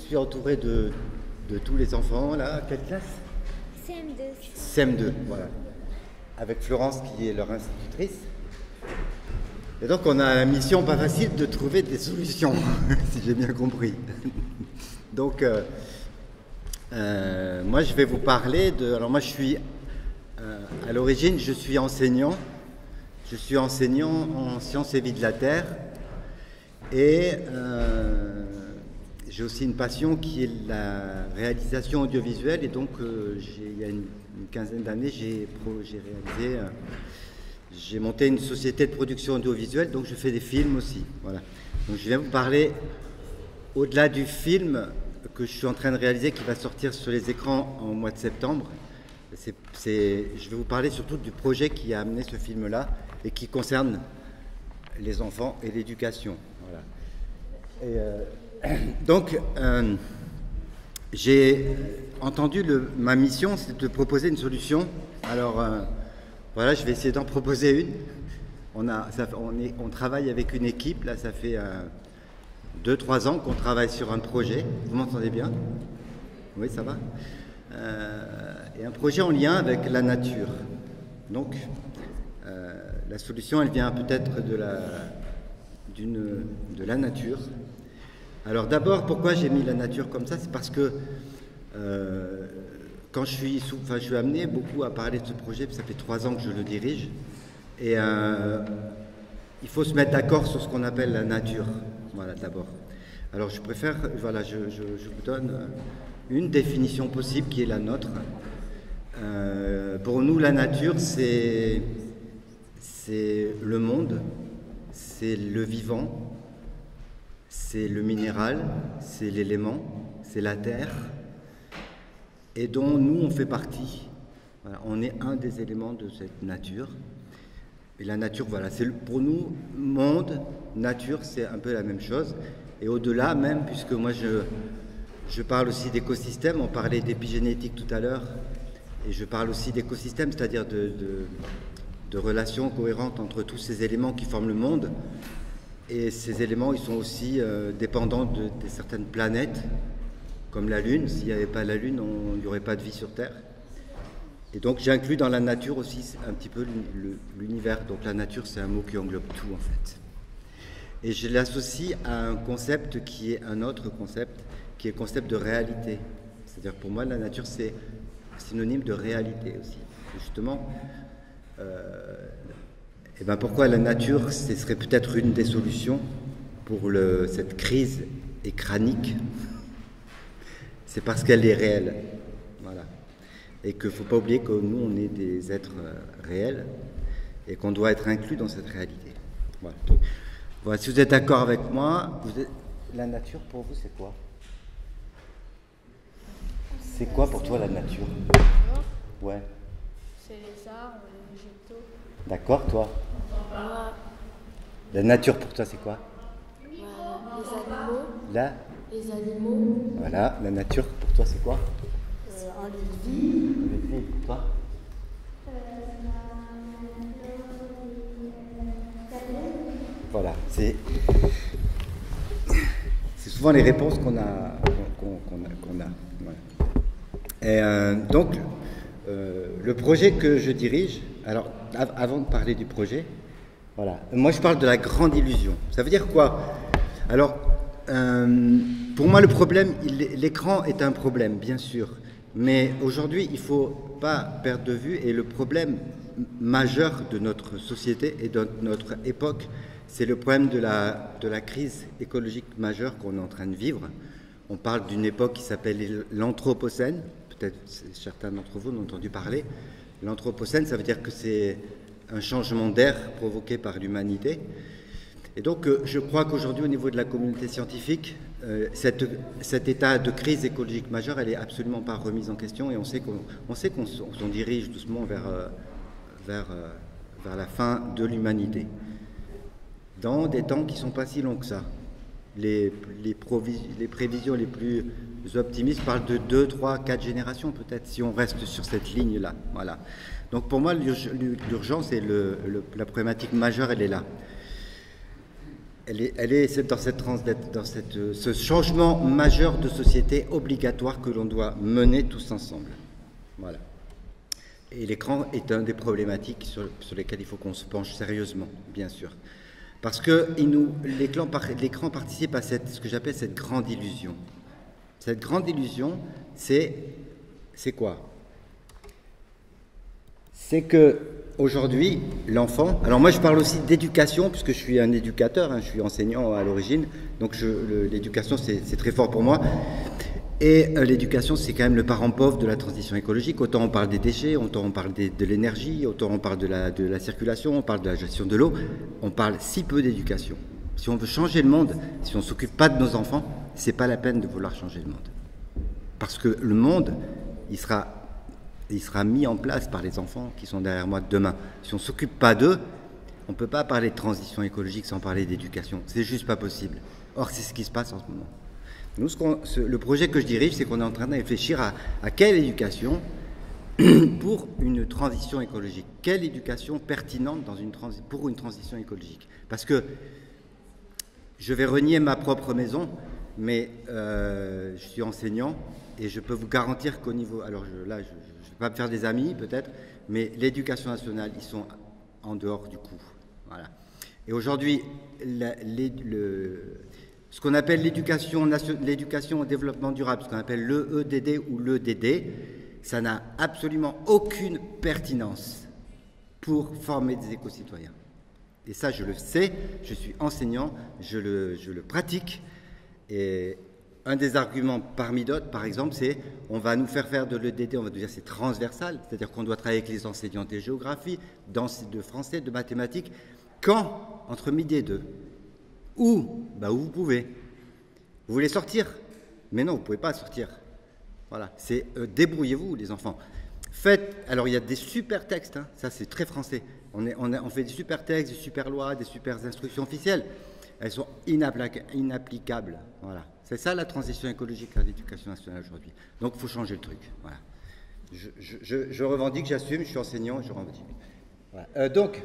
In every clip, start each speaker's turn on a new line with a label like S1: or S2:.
S1: suis entouré de tous les enfants, là. Quelle classe?
S2: CM2.
S1: CM2, voilà. Avec Florence qui est leur institutrice. Et donc on a la mission pas facile de trouver des solutions, si j'ai bien compris. Donc moi je vais vous parler de... Alors moi je suis, à l'origine je suis enseignant. Je suis enseignant en sciences et vie de la Terre. Et j'ai aussi une passion qui est la réalisation audiovisuelle. Et donc il y a une quinzaine d'années j'ai monté une société de production audiovisuelle, donc je fais des films aussi. Voilà. Donc je viens vous parler, au-delà du film que je suis en train de réaliser, qui va sortir sur les écrans en mois de septembre, je vais vous parler surtout du projet qui a amené ce film-là et qui concerne les enfants et l'éducation. Voilà. Et donc, j'ai entendu ma mission, c'est de proposer une solution. Alors, voilà, je vais essayer d'en proposer une. On travaille avec une équipe, là, ça fait 2-3 ans qu'on travaille sur un projet. Vous m'entendez bien? Oui, ça va? Et un projet en lien avec la nature. Donc, la solution, elle vient peut-être de la nature. Alors d'abord, pourquoi j'ai mis la nature comme ça? C'est parce que quand je suis amené beaucoup à parler de ce projet, ça fait 3 ans que je le dirige, et il faut se mettre d'accord sur ce qu'on appelle la nature. Voilà, d'abord. Alors je préfère, voilà, je vous donne une définition possible qui est la nôtre. Pour nous, la nature, c'est le monde, c'est le vivant, c'est le minéral, c'est l'élément, c'est la terre, et dont nous, on fait partie. Voilà, on est un des éléments de cette nature. Et la nature, voilà, c'est pour nous, monde, nature, c'est un peu la même chose. Et au-delà même, puisque moi, je parle aussi d'écosystèmes, on parlait d'épigénétique tout à l'heure, et je parle aussi d'écosystèmes, c'est-à-dire de relations cohérentes entre tous ces éléments qui forment le monde. Et ces éléments, ils sont aussi dépendants de certaines planètes, comme la Lune. S'il n'y avait pas la Lune, il n'y aurait pas de vie sur Terre. Et donc j'inclus dans la nature aussi un petit peu l'univers. Donc la nature, c'est un mot qui englobe tout en fait. Et je l'associe à un concept qui est un autre concept, qui est le concept de réalité. C'est-à-dire pour moi, la nature, c'est synonyme de réalité aussi. Et justement, et ben pourquoi la nature, ce serait peut-être une des solutions pour cette crise écranique? C'est parce qu'elle est réelle. Voilà. Et qu'il ne faut pas oublier que nous, on est des êtres réels et qu'on doit être inclus dans cette réalité. Voilà. Donc, voilà, si vous êtes d'accord avec moi, la nature pour vous, c'est quoi? C'est quoi pour toi la nature? Ouais.
S2: C'est les arbres, les végétaux.
S1: D'accord, toi?
S2: Moi,
S1: La nature pour toi, c'est quoi?
S2: les animaux.
S1: Voilà, la nature pour toi, c'est quoi?
S2: Un lieu de vie.
S1: Le vie pour toi? Voilà, c'est souvent les réponses qu'on a. Voilà. Et donc, le projet que je dirige, alors avant de parler du projet, voilà, moi je parle de la grande illusion. Ça veut dire quoi? Alors, pour moi le problème, l'écran est un problème, bien sûr, mais aujourd'hui il ne faut pas perdre de vue, et le problème majeur de notre société et de notre époque, c'est le problème de la crise écologique majeure qu'on est en train de vivre. On parle d'une époque qui s'appelle l'Anthropocène, peut-être certains d'entre vous en ont entendu parler. L'Anthropocène, ça veut dire que c'est un changement d'air provoqué par l'humanité. Et donc, je crois qu'aujourd'hui, au niveau de la communauté scientifique, cet état de crise écologique majeure, elle n'est absolument pas remise en question, et on sait qu'on s'en dirige doucement vers la fin de l'humanité, dans des temps qui ne sont pas si longs que ça. Les prévisions les plus optimistes parlent de 2, 3, 4 générations peut-être, si on reste sur cette ligne-là. Voilà. Donc pour moi, l'urgence et la problématique majeure, elle est là. c'est dans ce changement majeur de société obligatoire que l'on doit mener tous ensemble. Voilà. Et l'écran est une des problématiques sur lesquelles il faut qu'on se penche sérieusement, bien sûr. Parce que l'écran participe à ce que j'appelle cette grande illusion. Cette grande illusion, c'est quoi? C'est que aujourd'hui, l'enfant... Alors moi, je parle aussi d'éducation, puisque je suis un éducateur, hein, je suis enseignant à l'origine, donc l'éducation, c'est très fort pour moi. Et l'éducation, c'est quand même le parent pauvre de la transition écologique. Autant on parle des déchets, autant on parle de l'énergie, autant on parle de la circulation, on parle de la gestion de l'eau. On parle si peu d'éducation. Si on veut changer le monde, si on ne s'occupe pas de nos enfants, c'est pas la peine de vouloir changer le monde. Parce que le monde, il sera mis en place par les enfants qui sont derrière moi demain. Si on ne s'occupe pas d'eux, on ne peut pas parler de transition écologique sans parler d'éducation. C'est juste pas possible. Or, c'est ce qui se passe en ce moment. Nous, le projet que je dirige, c'est qu'on est en train de réfléchir à quelle éducation pour une transition écologique. Quelle éducation pertinente pour une transition écologique. Parce que je vais renier ma propre maison, mais je suis enseignant et je peux vous garantir qu'au niveau... Alors là, je ne vais pas me faire des amis peut-être, mais l'éducation nationale, ils sont en dehors du coup. Voilà. Et aujourd'hui, ce qu'on appelle l'éducation au développement durable, ce qu'on appelle l'EDD ou l'EDD, ça n'a absolument aucune pertinence pour former des éco-citoyens. Et ça, je le sais, je suis enseignant, je le pratique. Et un des arguments parmi d'autres, par exemple, c'est on va nous faire de l'EDD, on va nous dire c'est transversal, c'est-à-dire qu'on doit travailler avec les enseignants de géographie, de français, de mathématiques, quand entre midi et 2. Où vous pouvez. Vous voulez sortir? Mais non, vous ne pouvez pas sortir. Voilà, c'est débrouillez-vous, les enfants. Alors il y a des super textes, hein, ça c'est très français. On fait des super textes, des super lois, des super instructions officielles. Elles sont inapplicables. Voilà. C'est ça la transition écologique à l'éducation nationale aujourd'hui. Donc il faut changer le truc. Voilà. Je revendique, j'assume, je suis enseignant, je revendique. Voilà. Donc,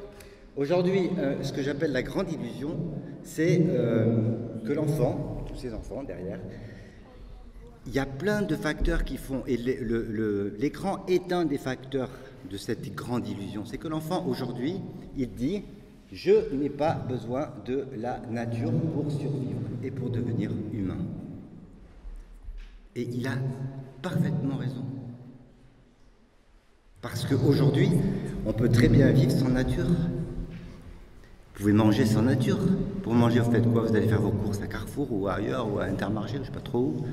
S1: aujourd'hui, ce que j'appelle la grande illusion, c'est que l'enfant, tous ces enfants derrière, il y a plein de facteurs qui font, et l'écran est un des facteurs de cette grande illusion. C'est que l'enfant, aujourd'hui, il dit « Je n'ai pas besoin de la nature pour survivre et pour devenir humain. » Et il a parfaitement raison. Parce qu'aujourd'hui, on peut très bien vivre sans nature. Vous pouvez manger sans nature. Pour manger, vous faites quoi? Vous allez faire vos courses à Carrefour ou ailleurs, ou à Intermarché, je ne sais pas trop où.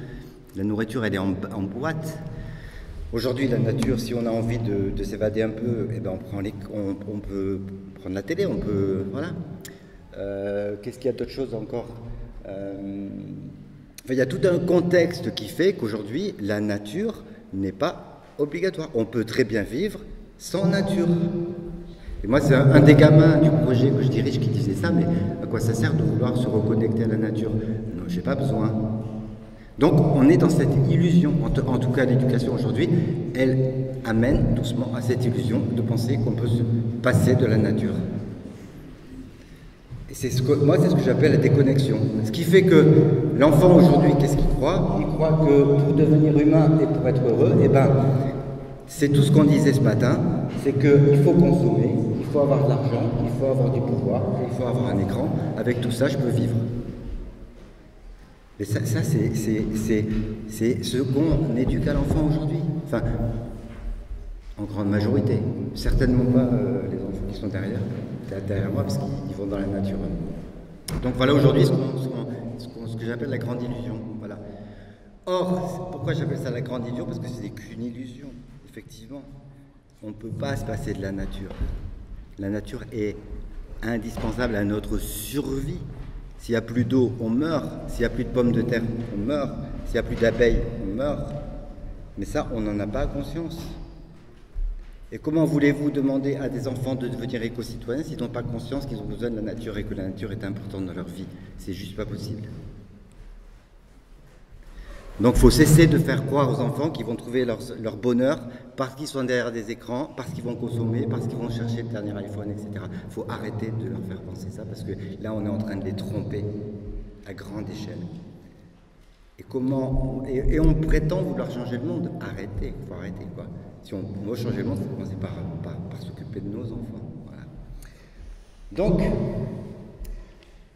S1: La nourriture, elle est en boîte. Aujourd'hui, la nature, si on a envie de s'évader un peu, eh ben on peut prendre la télé, on peut... Voilà. Qu'est-ce qu'il y a d'autre chose encore? Il y a tout un contexte qui fait qu'aujourd'hui, la nature n'est pas obligatoire. On peut très bien vivre sans nature. Et moi, c'est un des gamins du projet que je dirige qui disait ça, mais à quoi ça sert de vouloir se reconnecter à la nature? Non, j'ai pas besoin. Donc, on est dans cette illusion. En tout cas, l'éducation aujourd'hui, elle amène doucement à cette illusion de penser qu'on peut se passer de la nature. Et moi, c'est ce que j'appelle la déconnexion. Ce qui fait que l'enfant aujourd'hui, qu'est-ce qu'il croit? Il croit que pour devenir humain et pour être heureux, c'est tout ce qu'on disait ce matin, c'est qu'il faut consommer, il faut avoir de l'argent, il faut avoir du pouvoir, il faut avoir un écran. Avec tout ça, je peux vivre. Et ça c'est ce qu'on éduque à l'enfant aujourd'hui. Enfin, en grande majorité. Certainement pas les enfants qui sont derrière moi, parce qu'ils vont dans la nature. Donc voilà aujourd'hui ce que j'appelle la grande illusion. Voilà. Or, pourquoi j'appelle ça la grande illusion? Parce que ce n'est qu'une illusion, effectivement. On ne peut pas se passer de la nature. La nature est indispensable à notre survie. S'il n'y a plus d'eau, on meurt. S'il n'y a plus de pommes de terre, on meurt. S'il n'y a plus d'abeilles, on meurt. Mais ça, on n'en a pas conscience. Et comment voulez-vous demander à des enfants de devenir éco-citoyens s'ils n'ont pas conscience qu'ils ont besoin de la nature et que la nature est importante dans leur vie? C'est juste pas possible. Donc il faut cesser de faire croire aux enfants qu'ils vont trouver leur bonheur parce qu'ils sont derrière des écrans, parce qu'ils vont consommer, parce qu'ils vont chercher le dernier iPhone, etc. Il faut arrêter de leur faire penser ça parce que là on est en train de les tromper à grande échelle. Et on prétend vouloir changer le monde. Arrêtez, il faut arrêter quoi. Si on veut changer le monde, il faut commencer par s'occuper de nos enfants. Voilà. Donc,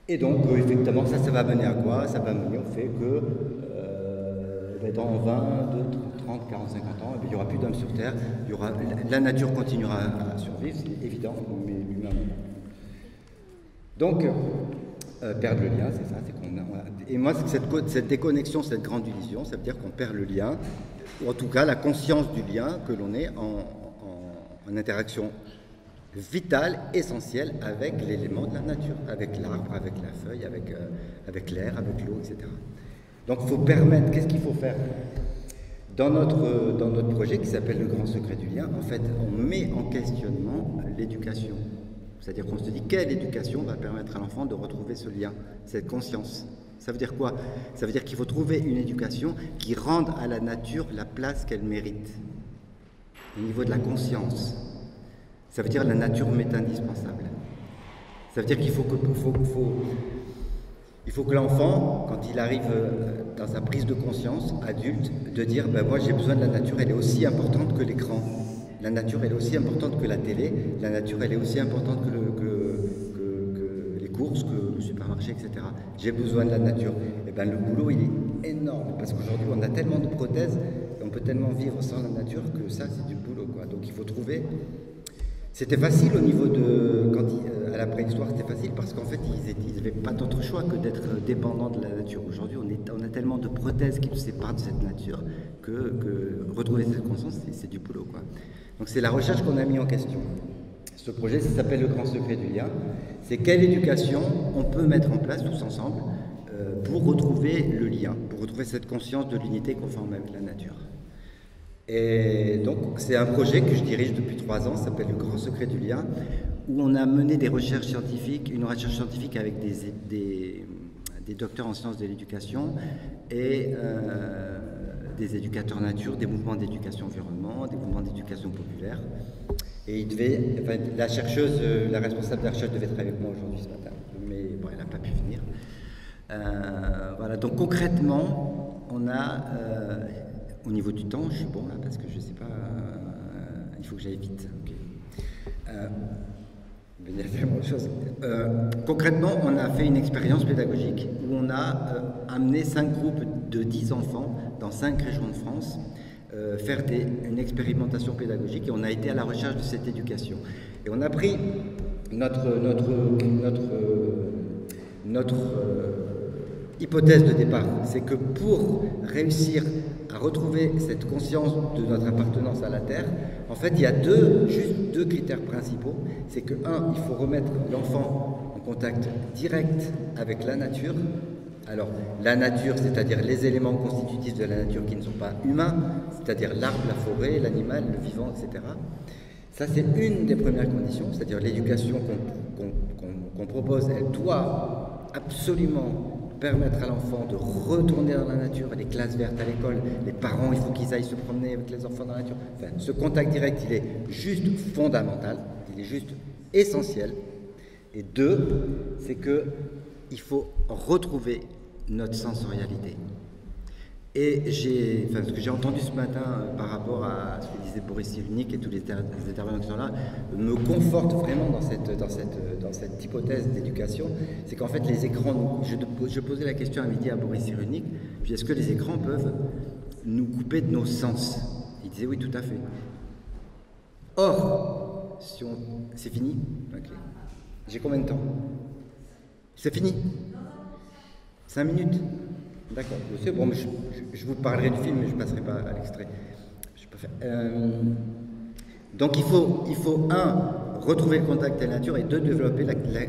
S1: effectivement, ça va mener à quoi? Ça va mener au fait que dans 20, 30, 40, 50 ans, il n'y aura plus d'hommes sur Terre, la nature continuera à survivre, c'est évident, mais l'humain non. Donc, perdre le lien, c'est ça. Et moi, cette déconnexion, cette grande illusion, ça veut dire qu'on perd le lien, ou en tout cas la conscience du lien que l'on est en interaction vitale, essentielle avec l'élément de la nature, avec l'arbre, avec la feuille, avec l'air, avec l'eau, etc. Donc il faut permettre, qu'est-ce qu'il faut faire? Dans notre projet qui s'appelle le grand secret du lien, en fait, on met en questionnement l'éducation. C'est-à-dire qu'on se dit quelle éducation va permettre à l'enfant de retrouver ce lien, cette conscience. Ça veut dire quoi? Ça veut dire qu'il faut trouver une éducation qui rende à la nature la place qu'elle mérite, au niveau de la conscience. Ça veut dire la nature m'est indispensable. Ça veut dire qu'il faut que l'enfant, quand il arrive dans sa prise de conscience adulte, de dire ben moi j'ai besoin de la nature, elle est aussi importante que l'écran. La nature elle est aussi importante que la télé, la nature elle est aussi importante que les courses, que le supermarché, etc. J'ai besoin de la nature. Et ben le boulot il est énorme parce qu'aujourd'hui on a tellement de prothèses, on peut tellement vivre sans la nature que ça c'est du boulot quoi. Donc il faut trouver. C'était facile au niveau de à la préhistoire, c'était facile parce qu'en fait ils n'avaient pas d'autre choix que d'être dépendants de la nature. Aujourd'hui on a tellement de prothèses qui nous séparent de cette nature que retrouver cette conscience c'est du boulot quoi. Donc c'est la recherche qu'on a mis en question. Ce projet ça s'appelle le grand secret du lien. C'est quelle éducation on peut mettre en place tous ensemble pour retrouver le lien, pour retrouver cette conscience de l'unité qu'on forme avec la nature. Et donc c'est un projet que je dirige depuis 3 ans, ça s'appelle le grand secret du lien, où on a mené des recherches scientifiques, une recherche scientifique avec des docteurs en sciences de l'éducation et des éducateurs nature, des mouvements d'éducation environnement, des mouvements d'éducation populaire. Et la chercheuse, la responsable de la recherche devait être avec moi aujourd'hui ce matin, mais bon, elle n'a pas pu venir. Voilà, donc concrètement, on a au niveau du temps, je suis bon là parce que je ne sais pas, il faut que j'aille vite. Okay. Il y a tellement de choses. Concrètement, on a fait une expérience pédagogique où on a amené 5 groupes de 10 enfants dans 5 régions de France faire une expérimentation pédagogique et on a été à la recherche de cette éducation. Et on a pris notre hypothèse de départ, c'est que pour réussir à retrouver cette conscience de notre appartenance à la Terre, en fait, il y a juste deux critères principaux. C'est que, il faut remettre l'enfant en contact direct avec la nature. Alors, la nature, c'est-à-dire les éléments constitutifs de la nature qui ne sont pas humains, c'est-à-dire l'arbre, la forêt, l'animal, le vivant, etc. Ça, c'est une des premières conditions, c'est-à-dire l'éducation qu'on propose, elle doit absolument permettre à l'enfant de retourner dans la nature, les classes vertes à l'école, les parents, il faut qu'ils aillent se promener avec les enfants dans la nature. Enfin, ce contact direct, il est juste fondamental, il est juste essentiel. Et 2, c'est qu'il faut retrouver notre sensorialité. Et ce que j'ai entendu ce matin par rapport à ce que disait Boris Cyrulnik et tous les intervenants qui sont là, me conforte vraiment dans cette hypothèse d'éducation. C'est qu'en fait, les écrans, je posais la question à midi à Boris Cyrulnik, puis est-ce que les écrans peuvent nous couper de nos sens? Il disait oui, tout à fait. Or, c'est fini? Ok. J'ai combien de temps? C'est fini? 5 minutes? D'accord, c'est bon, mais je vous parlerai du film, mais je ne passerai pas à l'extrait. Je peux faire. Donc il faut retrouver le contact avec la nature et 2, développer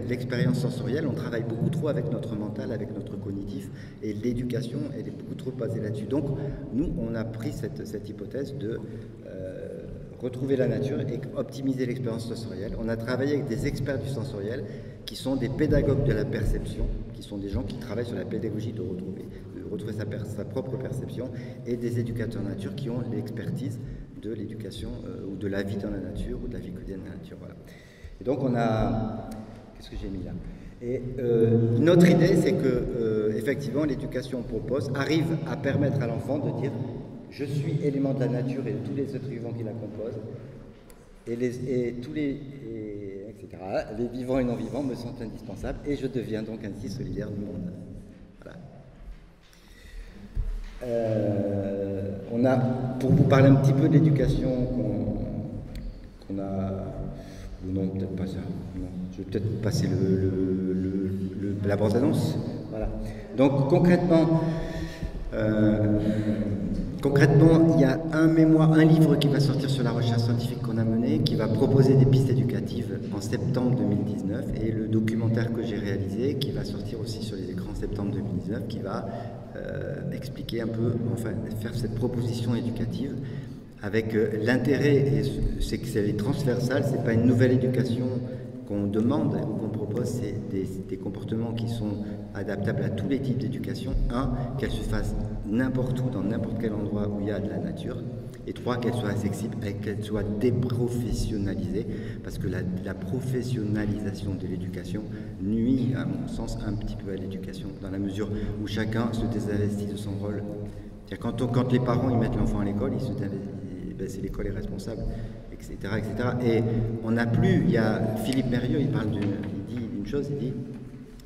S1: l'expérience sensorielle. On travaille beaucoup trop avec notre mental, avec notre cognitif, et l'éducation, elle est beaucoup trop basée là-dessus. Donc nous, on a pris cette hypothèse de retrouver la nature et optimiser l'expérience sensorielle. On a travaillé avec des experts du sensoriel qui sont des pédagogues de la perception, qui sont des gens qui travaillent sur la pédagogie de retrouver sa propre perception, et des éducateurs nature qui ont l'expertise de l'éducation ou de la vie dans la nature ou de la vie quotidienne dans la nature. Voilà. Et donc on a... Qu'est-ce que j'ai mis là? Et notre idée, c'est que effectivement l'éducation propose arrive à permettre à l'enfant de dire je suis élément de la nature et de tous les êtres vivants qui la composent, etc. Les vivants et non vivants me sont indispensables et je deviens donc ainsi solidaire du monde. Voilà. On a, pour vous parler un petit peu de l'éducation qu'on a... Ou non, peut-être pas ça. Non. Je vais peut-être passer la bande-annonce. Voilà. Donc concrètement, il y a un livre qui va sortir sur la recherche scientifique qu'on a menée, qui va proposer des pistes éducatives en septembre 2019, et le documentaire que j'ai réalisé, qui va sortir aussi sur les écrans en septembre 2019, qui va expliquer un peu, enfin faire cette proposition éducative, avec l'intérêt, c'est que c'est transversal, c'est pas une nouvelle éducation qu'on demande ou qu'on propose, c'est des comportements qui sont adaptables à tous les types d'éducation. Un, qu'elle se fasse n'importe où, dans n'importe quel endroit où il y a de la nature. Et trois, qu'elle soit accessible et qu'elle soit déprofessionnalisée, parce que la professionnalisation de l'éducation nuit, à mon sens, un petit peu à l'éducation, dans la mesure où chacun se désinvestit de son rôle. Quand les parents ils mettent l'enfant à l'école, ils se désinvestissent. Ben, c'est l'école est responsable, etc., etc. Et on n'a plus, il y a Philippe Mérieux, il dit une chose, il dit,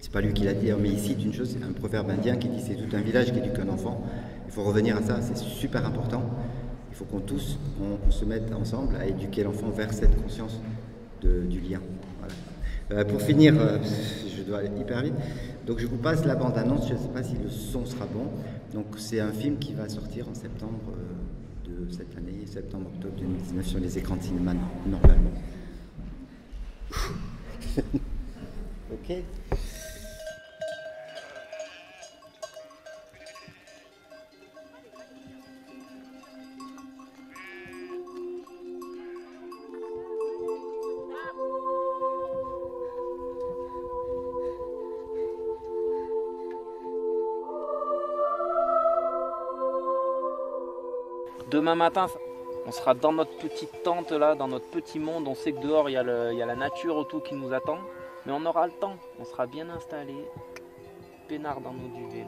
S1: c'est pas lui qui l'a dit, mais il cite une chose, c'est un proverbe indien qui dit c'est tout un village qui éduque un enfant. Il faut revenir à ça, c'est super important. Il faut qu'on tous, on se mette ensemble à éduquer l'enfant vers cette conscience du lien. Voilà. Pour finir, je dois aller hyper vite, donc je vous passe la bande-annonce, je ne sais pas si le son sera bon. Donc c'est un film qui va sortir en septembre de cette année, septembre-octobre 2019, sur les écrans de cinéma normalement. Ok.
S3: Demain matin, on sera dans notre petite tente là, dans notre petit monde. On sait que dehors il y a la nature autour qui nous attend, mais on aura le temps. On sera bien installé, peinard dans nos duvets.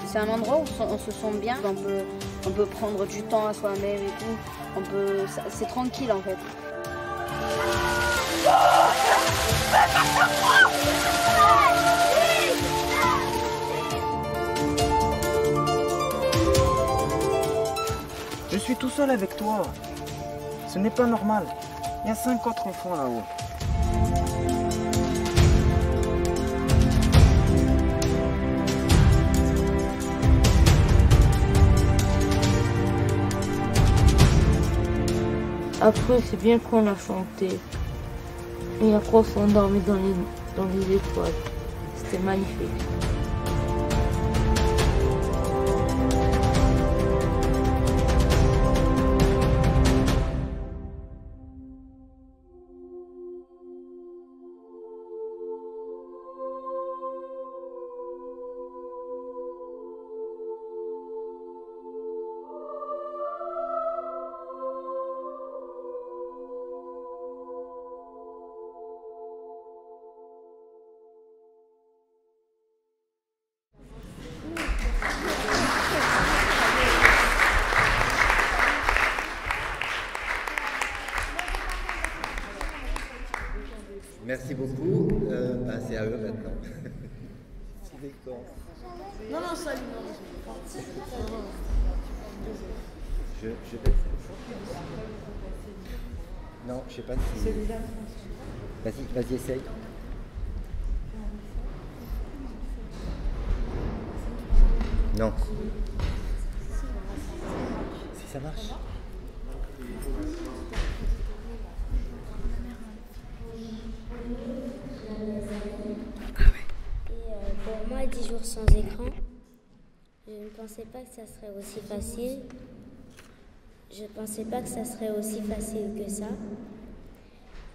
S4: C'est un endroit où on se sent bien, on peut prendre du temps à soi-même et tout, c'est tranquille en fait.
S5: Je suis tout seul avec toi. Ce n'est pas normal. Il y a 5 autres enfants là-haut.
S6: Après, c'est bien qu'on a chanté. Et après, on s'est endormi dans les étoiles. C'était magnifique.
S1: Merci beaucoup. C'est à eux maintenant.
S2: Non, salut.
S1: Je baisse. Non, je sais pas si... Celui-là. Vas-y, essaye. Non. Si ça marche.
S7: Moi moi 10 jours sans écran. Je ne pensais pas que ça serait aussi facile. Je pensais pas que ça serait aussi facile que ça.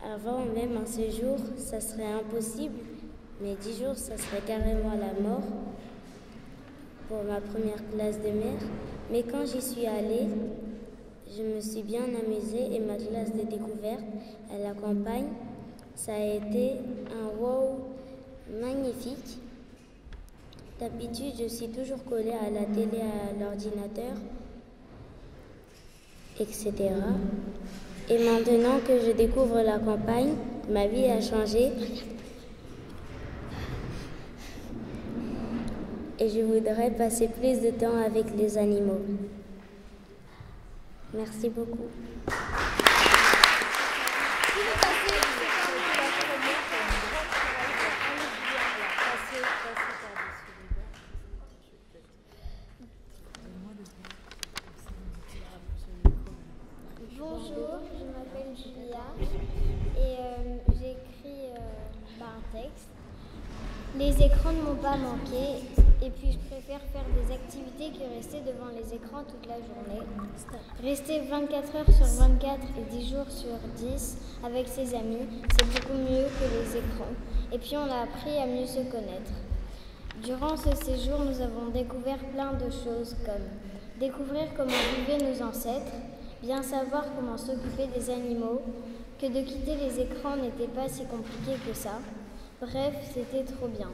S7: Avant, même un séjour, ça serait impossible, mais 10 jours, ça serait carrément la mort pour ma première classe de mer. Mais quand j'y suis allée, je me suis bien amusée et ma classe de découverte à la campagne, ça a été un wow magnifique. D'habitude, je suis toujours collée à la télé, à l'ordinateur, etc. Et maintenant que je découvre la campagne, ma vie a changé. Et je voudrais passer plus de temps avec les animaux. Merci beaucoup.
S8: Bonjour, je m'appelle Julia et j'ai écrit un texte. Les écrans ne m'ont pas manqué et puis je préfère faire des activités que rester devant les écrans toute la journée. Rester 24 heures sur 24 et 10 jours sur 10 avec ses amis, c'est beaucoup mieux que les écrans. Et puis on a appris à mieux se connaître. Durant ce séjour, nous avons découvert plein de choses comme découvrir comment vivaient nos ancêtres, bien savoir comment s'occuper des animaux, que de quitter les écrans n'était pas si compliqué que ça. Bref, c'était trop bien.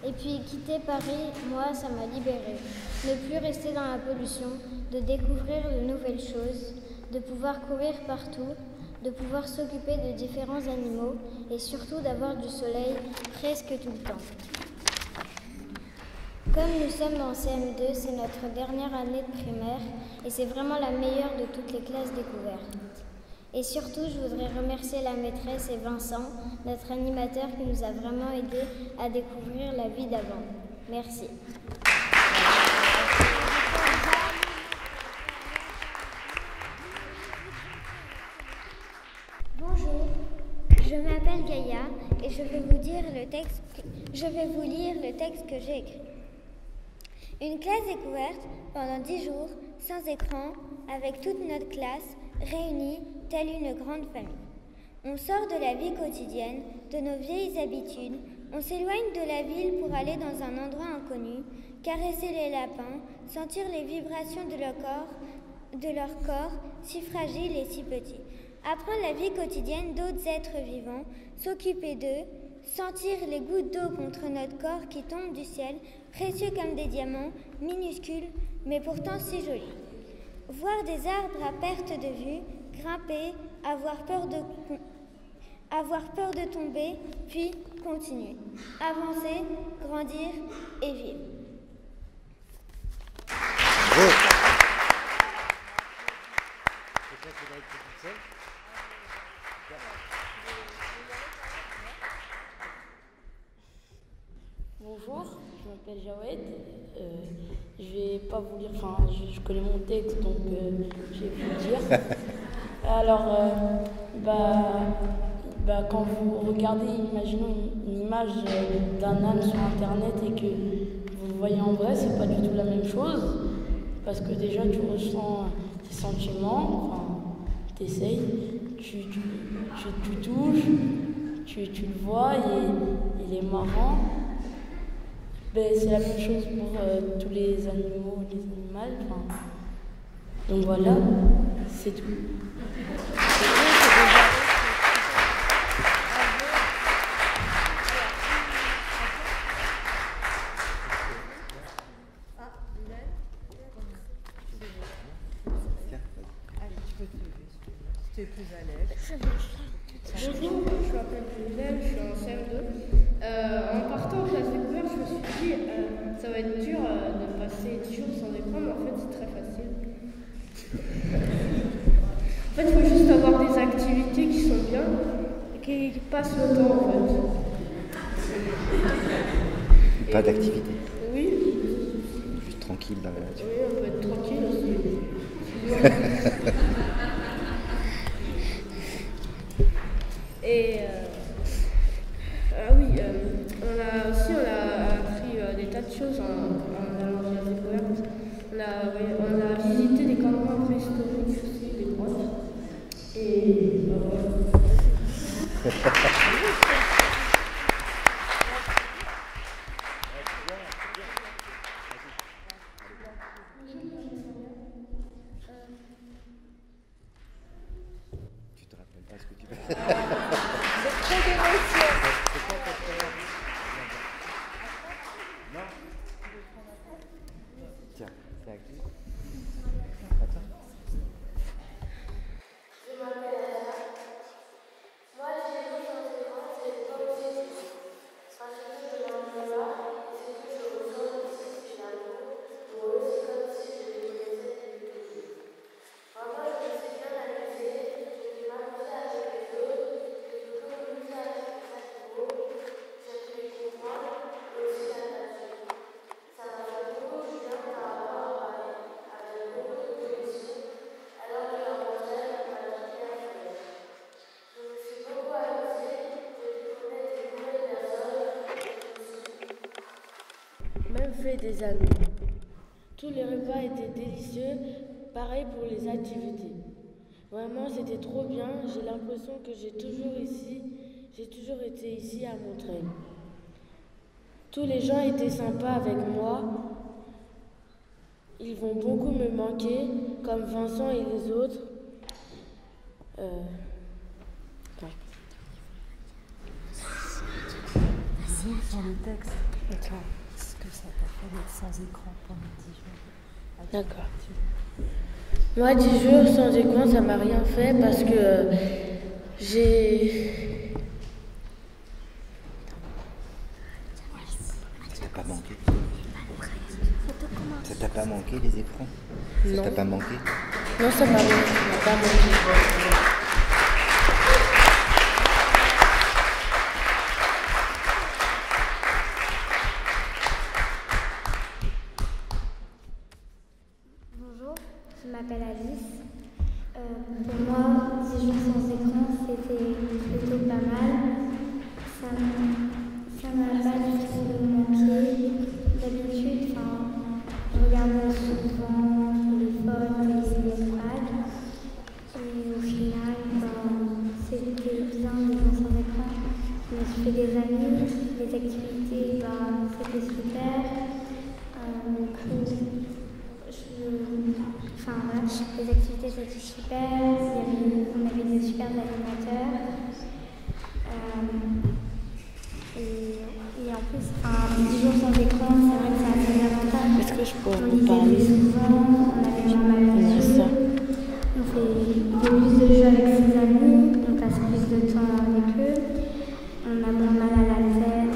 S8: Et puis quitter Paris, moi, ça m'a libérée. Ne plus rester dans la pollution, de découvrir de nouvelles choses, de pouvoir courir partout, de pouvoir s'occuper de différents animaux et surtout d'avoir du soleil presque tout le temps. Comme nous sommes en CM2, c'est notre dernière année de primaire et c'est vraiment la meilleure de toutes les classes découvertes. Et surtout, je voudrais remercier la maîtresse et Vincent, notre animateur qui nous a vraiment aidés à découvrir la vie d'avant. Merci.
S9: Bonjour, je m'appelle Gaïa et je vais vous lire le texte que j'ai écrit. Une classe découverte pendant 10 jours, sans écran, avec toute notre classe, réunie telle une grande famille. On sort de la vie quotidienne, de nos vieilles habitudes, on s'éloigne de la ville pour aller dans un endroit inconnu, caresser les lapins, sentir les vibrations de leur corps, si fragiles et si petits. Apprendre la vie quotidienne d'autres êtres vivants, s'occuper d'eux, sentir les gouttes d'eau contre notre corps qui tombent du ciel, précieux comme des diamants, minuscules, mais pourtant si jolis. Voir des arbres à perte de vue, grimper, avoir peur de tomber, puis continuer. Avancer, grandir et vivre.
S10: Bonjour, je m'appelle Jawed. Je vais pas vous lire, je connais mon texte donc je vais vous le dire. Alors, quand vous regardez, imaginons une image d'un âne sur internet et que vous le voyez en vrai, c'est pas du tout la même chose. Parce que déjà tu ressens tes sentiments, t'essayes, tu touches, tu le vois et il est marrant. C'est la même chose pour tous les animaux, les animaux. Donc voilà, c'est tout.
S11: Tu es plus à l'aise.
S2: Bonjour, je m'appelle Lionel, je suis en CM2. En partant en classe découverte, je me suis dit ça va être dur de passer 10 jours sans écran, mais en fait c'est très facile. En fait, il faut juste avoir des activités qui sont bien et qui passent le temps en fait.
S1: Pas d'activité.
S2: Oui.
S1: Juste tranquille dans la nature.
S2: Oui, on peut être tranquille aussi. Et on a appris des tas de on a visité des campements préhistoriques aussi, des grottes. Et
S1: Tu te rappelles pas ce que tu veux.
S6: C'est trop d'émotion.
S1: Non. Tiens, c'est à qui?
S11: Je m'appelle Anna. Moi, j'ai vu dans les grands, c'est pas aussi. Ça fait que je m'en là, et c'est que je ressens ici, finalement. Pour eux, c'est comme si je les connaissais depuis toujours. Moi, je me suis bien amusée, j'ai m'amuser avec les autres, j'ai communiqué avec les animaux, j'ai pu les comprendre, et aussi la nature. Ça m'a fait beaucoup de bien par rapport avec beaucoup de connexions, alors que la montagne m'a quitté à faire. Je me suis beaucoup amusée, j'ai pu connaître des nouvelles personnes,
S10: Même fait des amis. Tous les repas étaient délicieux, pareil pour les activités. Vraiment, c'était trop bien. J'ai l'impression que j'ai toujours été ici à Montreuil. Tous les gens étaient sympas avec moi. Ils vont beaucoup me manquer, comme Vincent et les autres.
S12: Vas-y, sur le texte. Attends, ce que ça t'a fait d'être sans écran pendant 10 jours.
S10: D'accord. Moi, 10 jours sans écran, ça m'a rien fait parce que j'ai...
S1: Ça t'a pas manqué? Ça t'a pas manqué les écrans?
S10: Non.
S1: Ça t'a pas manqué?
S10: Non, ça m'a pas manqué.
S8: Bonjour, je m'appelle Alice. Pour moi, 10 jours sans écran, c'était plutôt pas mal. Ça m'a pas du tout manqué. D'habitude, je regardais souvent les photos, les images. Et au final, c'était bien 10 jours sans écran. Je me suis fait des amis, les activités, c'était super. Les activités c'était super, on avait des super animateurs. Et en plus, 10 jours sans écran, c'est vrai que ça a des avantages.
S10: Est-ce que je peux
S8: on
S10: vous parler?
S8: souvent, on avait du mal à ça. On fait plus de jeux avec ses amis, on passe plus de temps avec eux, on a moins mal à la tête.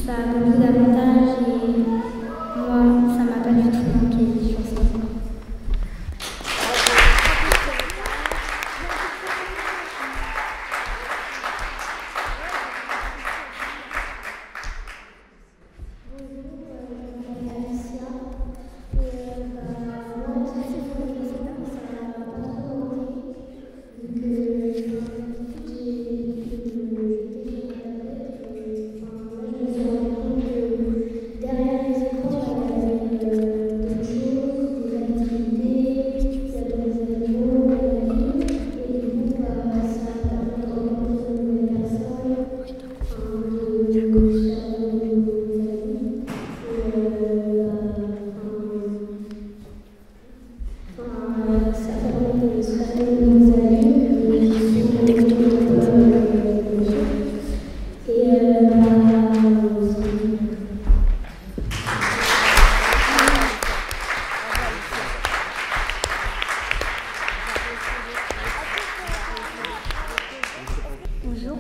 S8: Ça a beaucoup d'avantages et moi, ça m'a pas du tout manqué 10 jours sans écran.
S13: Bonjour.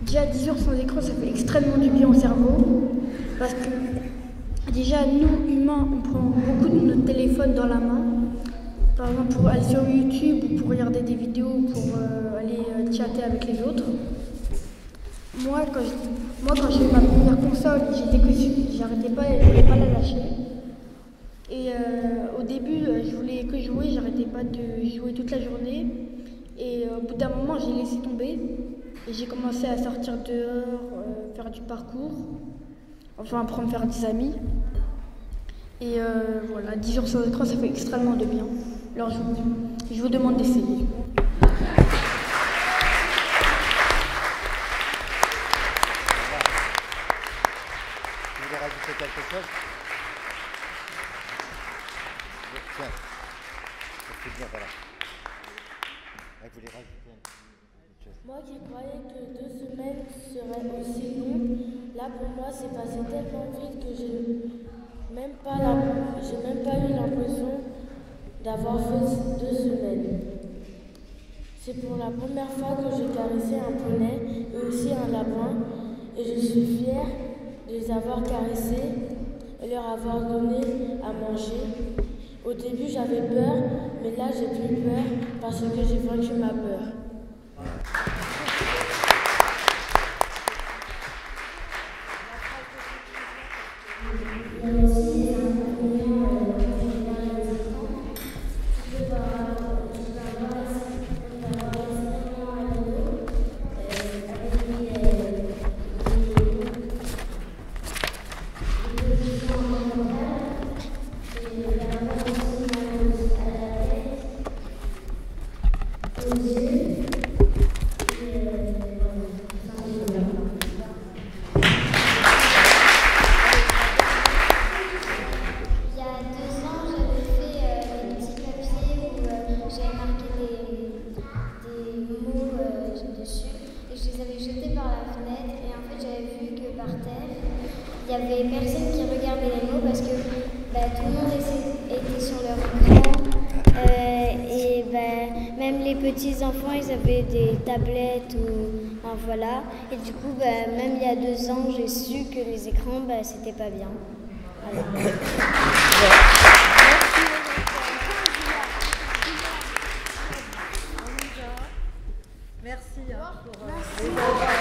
S13: Déjà 10 jours sans écran, ça fait extrêmement du bien au cerveau. Parce que déjà, nous, humains, on prend beaucoup de notre téléphone dans la main. Par exemple, pour aller sur YouTube ou pour regarder des vidéos, pour aller chatter avec les autres. Moi, quand j'ai eu ma première console, j'arrêtais pas, je voulais pas la lâcher. Et au début, je voulais que jouer, j'arrêtais pas de jouer toute la journée. Et au bout d'un moment, j'ai laissé tomber. Et j'ai commencé à sortir dehors, faire du parcours. Enfin, apprendre à faire des amis. Et voilà, 10 jours sans écran, ça fait extrêmement de bien. Alors je vous demande d'essayer.
S1: Vous voulez rajouter quelque chose? Tiens, ça fait bien, voilà. Vous voulez rajouter une chose?
S11: Moi qui croyais que 2 semaines seraient aussi longues, là pour moi c'est passé tellement vite que j'ai même pas eu l'impression d'avoir fait 2 semaines. C'est pour la première fois que j'ai caressé un poney et aussi un lapin et je suis fière de les avoir caressés et leur avoir donné à manger. Au début j'avais peur, mais là j'ai plus peur parce que j'ai vaincu ma peur.
S8: Il y avait personne qui regardait les mots parce que tout le monde était sur leur écran et même les petits enfants ils avaient des tablettes ou voilà et du coup même il y a 2 ans j'ai su que les écrans c'était pas bien. Voilà.
S12: Merci. Merci.